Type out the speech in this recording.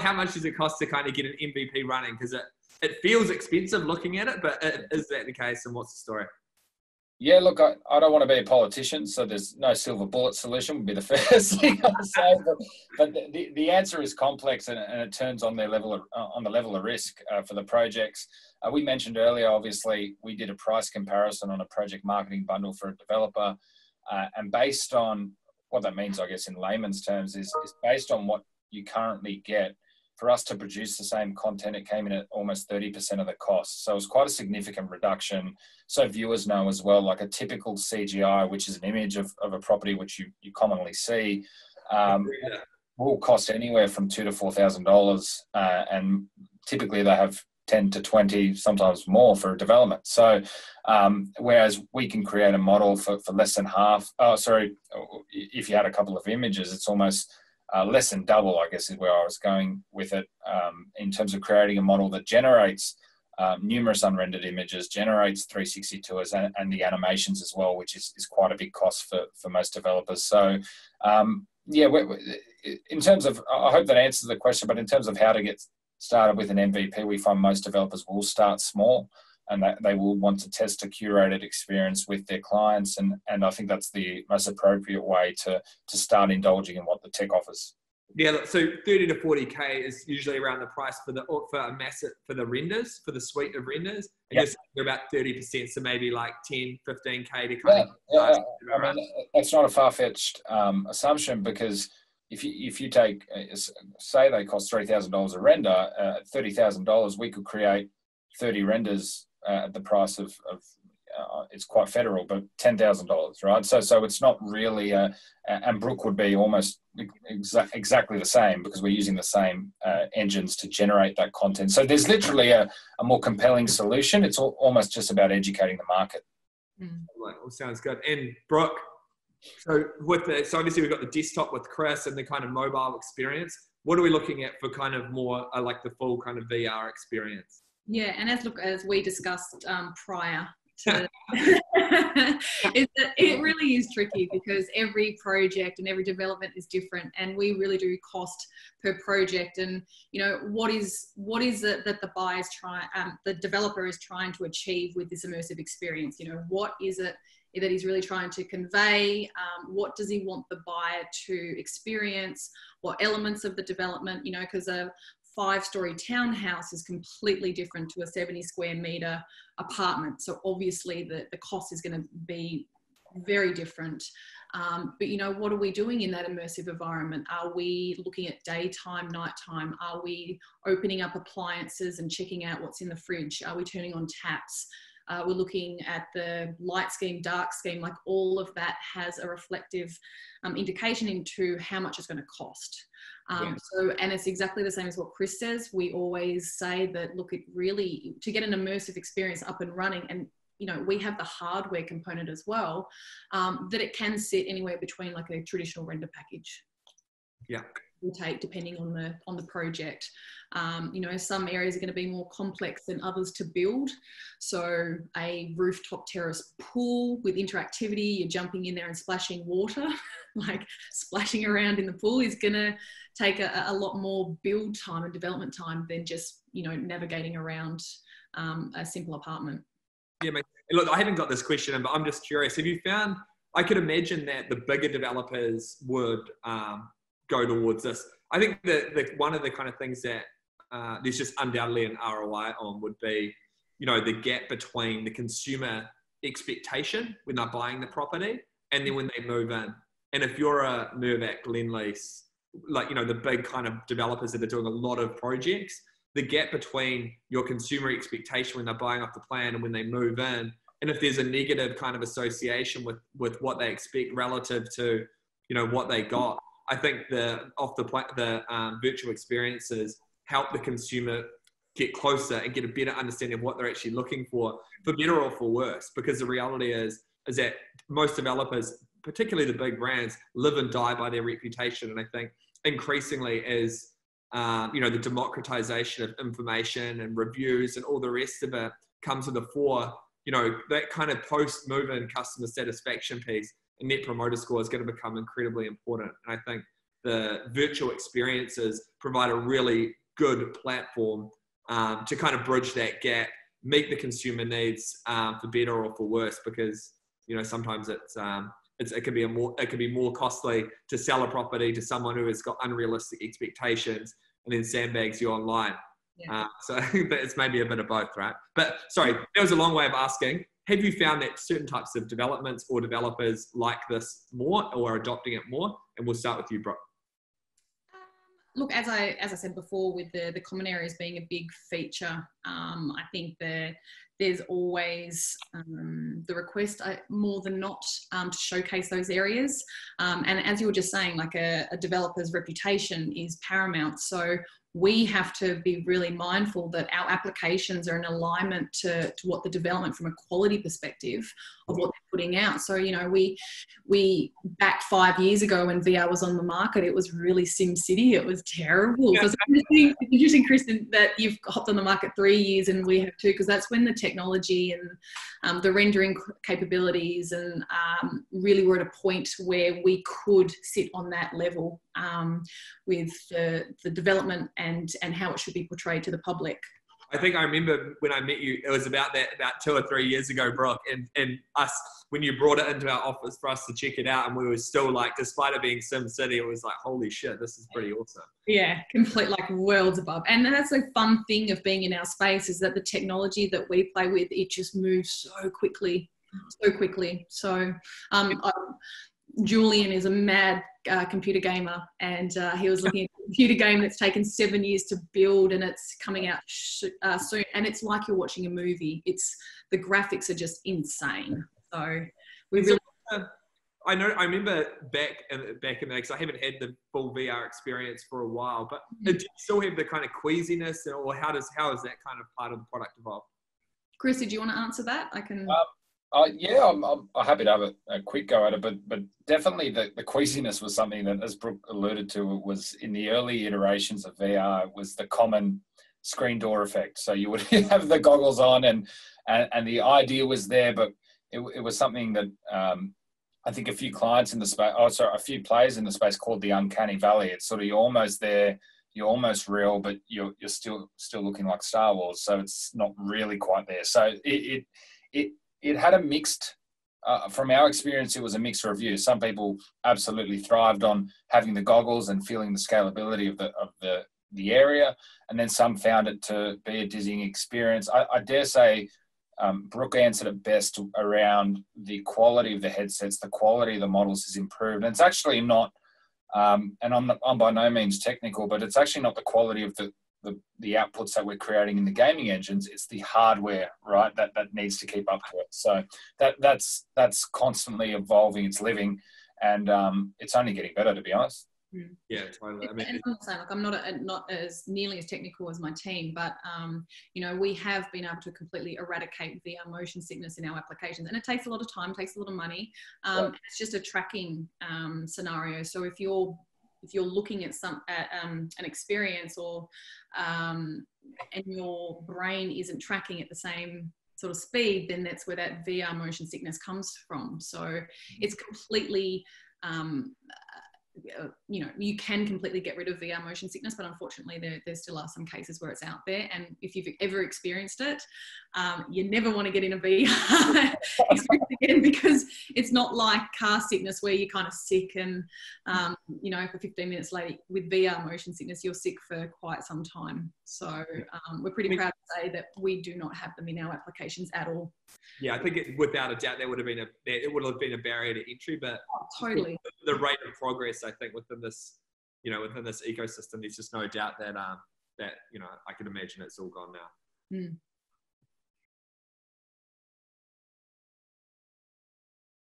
how much does it cost to kind of get an MVP running? Because it feels expensive looking at it, but is that the case? And what's the story? Yeah, look, I don't want to be a politician, so there's no silver bullet solution would be the first thing I'd say. But the answer is complex, and it turns on the level of risk for the projects. We mentioned earlier, obviously, we did a price comparison on a project marketing bundle for a developer, and based on what that means, I guess, in layman's terms, is based on what you currently get. For us to produce the same content, it came in at almost 30% of the cost. So it was quite a significant reduction. So viewers know as well, like a typical CGI, which is an image of a property which you commonly see, will cost anywhere from $2,000 to $4,000. And typically they have 10 to 20, sometimes more for a development. So whereas we can create a model for less than half, if you had a couple of images, it's almost less than double, I guess, is where I was going with it, in terms of creating a model that generates numerous unrendered images, generates 360 tours and the animations as well, which is quite a big cost for most developers. So, yeah, in terms of, I hope that answers the question, but in terms of how to get started with an MVP, we find most developers will start small, and that they will want to test a curated experience with their clients. And I think that's the most appropriate way to start indulging in what the tech offers. Yeah, so 30 to 40K is usually around the price for the renders, for the suite of renders. And you're about 30%, so maybe like 10, 15K to kind of... I mean, that's not a far-fetched assumption, because if you take, say they cost $3,000 a render, $30,000, we could create 30 renders at the price of it's quite federal, but $10,000, right? So it's not really and Brooke would be almost exactly the same, because we're using the same engines to generate that content. So there's literally a more compelling solution. It's almost just about educating the market. Well, sounds good. And Brooke, so obviously we've got the desktop with Chris and the kind of mobile experience. What are we looking at for kind of more like the full kind of VR experience? Yeah, and as we discussed prior to it really is tricky, because every project and every development is different, and we really do cost per project. And you know, what is it that the developer is trying to achieve with this immersive experience? You know, what is it that he's really trying to convey? What does he want the buyer to experience? What elements of the development? You know, because a 5-story townhouse is completely different to a 70 square meter apartment. So obviously the cost is going to be very different. But you know, what are we doing in that immersive environment? Are we looking at daytime, nighttime? Are we opening up appliances and checking out what's in the fridge? Are we turning on taps? We're looking at the light scheme, dark scheme, like all of that has a reflective indication into how much it's going to cost. And it's exactly the same as what Chris says. We always say that, look, it really, to get an immersive experience up and running, and you know, we have the hardware component as well, that it can sit anywhere between like a traditional render package. Yeah. Will take depending on the project. You know, some areas are going to be more complex than others to build. So a rooftop terrace pool with interactivity, you're jumping in there and splashing water, like splashing around in the pool, is going to take a lot more build time and development time than just, you know, navigating around a simple apartment. Yeah, mate. Look, I haven't got this question, but I'm just curious. Have you found, I could imagine that the bigger developers would go towards this. I think that one of the kind of things that there's just undoubtedly an ROI on would be, you know, the gap between the consumer expectation when they're buying the property and then when they move in. And if you're a Mirvac, Lendlease, like, you know, the big kind of developers that are doing a lot of projects, the gap between your consumer expectation when they're buying off the plan and when they move in, and if there's a negative kind of association with what they expect relative to, you know, what they got, I think the virtual experiences help the consumer get closer and get a better understanding of what they're actually looking for better or for worse. Because the reality is that most developers, particularly the big brands, live and die by their reputation. And I think increasingly as you know, the democratization of information and reviews and all the rest of it comes to the fore, you know, that kind of post-move-in customer satisfaction piece and net promoter score is going to become incredibly important. And I think the virtual experiences provide a really good platform to kind of bridge that gap, meet the consumer needs for better or for worse, because sometimes it can be more costly to sell a property to someone who has got unrealistic expectations and then sandbags you online. Yeah. So I think that it's maybe a bit of both, right? But sorry, that was a long way of asking. Have you found that certain types of developments or developers like this more or are adopting it more? And we'll start with you, Brooke. Look, as I said before, with the common areas being a big feature, I think there's always the request more than not to showcase those areas. And as you were just saying, like a developer's reputation is paramount. So we have to be really mindful that our applications are in alignment to what the development from a quality perspective of what they're putting out. So, we back 5 years ago when VR was on the market, it was really SimCity. It was terrible. So it's interesting, Kristen, that you've hopped on the market 3 years and we have too, because that's when the technology and the rendering capabilities and really were at a point where we could sit on that level with the development and how it should be portrayed to the public. I think I remember when I met you, it was about 2 or 3 years ago, Brooke, and us, when you brought it into our office for us to check it out, and we were still like, despite it being SimCity, it was like, holy shit, this is pretty awesome. Yeah, complete, like worlds above. And that's the fun thing of being in our space, is that the technology that we play with, it just moves so quickly. So Julian is a mad computer gamer, and he was looking at a computer game that's taken 7 years to build, and it's coming out soon, and it's like you're watching a movie. The graphics are just insane. So we really I remember back in the day, because I haven't had the full VR experience for a while, but do you still have the kind of queasiness, or how is that kind of part of the product evolved? Chris, did you want to answer that? I can. Yeah, I'm happy to have a quick go at it, but definitely the queasiness was something that, as Brooke alluded to, was in the early iterations of VR, was the common screen door effect. So you would have the goggles on, and the idea was there, but it was something that I think a few clients in the space, a few players in the space called the uncanny valley. It's sort of, you're almost there, you're almost real, but you're still looking like Star Wars. So it's not really quite there. So it had a mixed, from our experience, it was a mixed review. Some people absolutely thrived on having the goggles and feeling the scalability of the area, and then some found it to be a dizzying experience. I dare say Brooke answered it best around the quality of the headsets. The quality of the models has improved, and it's actually not. And I'm by no means technical, but it's actually not the quality of the outputs that we're creating in the gaming engines. It's the hardware, right, that needs to keep up to it. So that's constantly evolving. It's living, and it's only getting better, to be honest. Yeah, totally. I mean, and I'm saying, like, I'm not as nearly as technical as my team, but we have been able to completely eradicate VR motion sickness in our applications, and it takes a lot of time, takes a lot of money. It's just a tracking scenario. So if you're looking at an experience, or and your brain isn't tracking at the same sort of speed, then that's where that VR motion sickness comes from. So it's completely you can completely get rid of VR motion sickness, but unfortunately there still are some cases where it's out there. And if you've ever experienced it, you never want to get in a VR experience again, because it's not like car sickness where you're kind of sick and, for 15 minutes later. With VR motion sickness, you're sick for quite some time. So we're pretty proud to say that we do not have them in our applications at all. Yeah, I think without a doubt it would have been a barrier to entry, but totally the rate of progress, I think, within this ecosystem, there's just no doubt that I can imagine it's all gone now.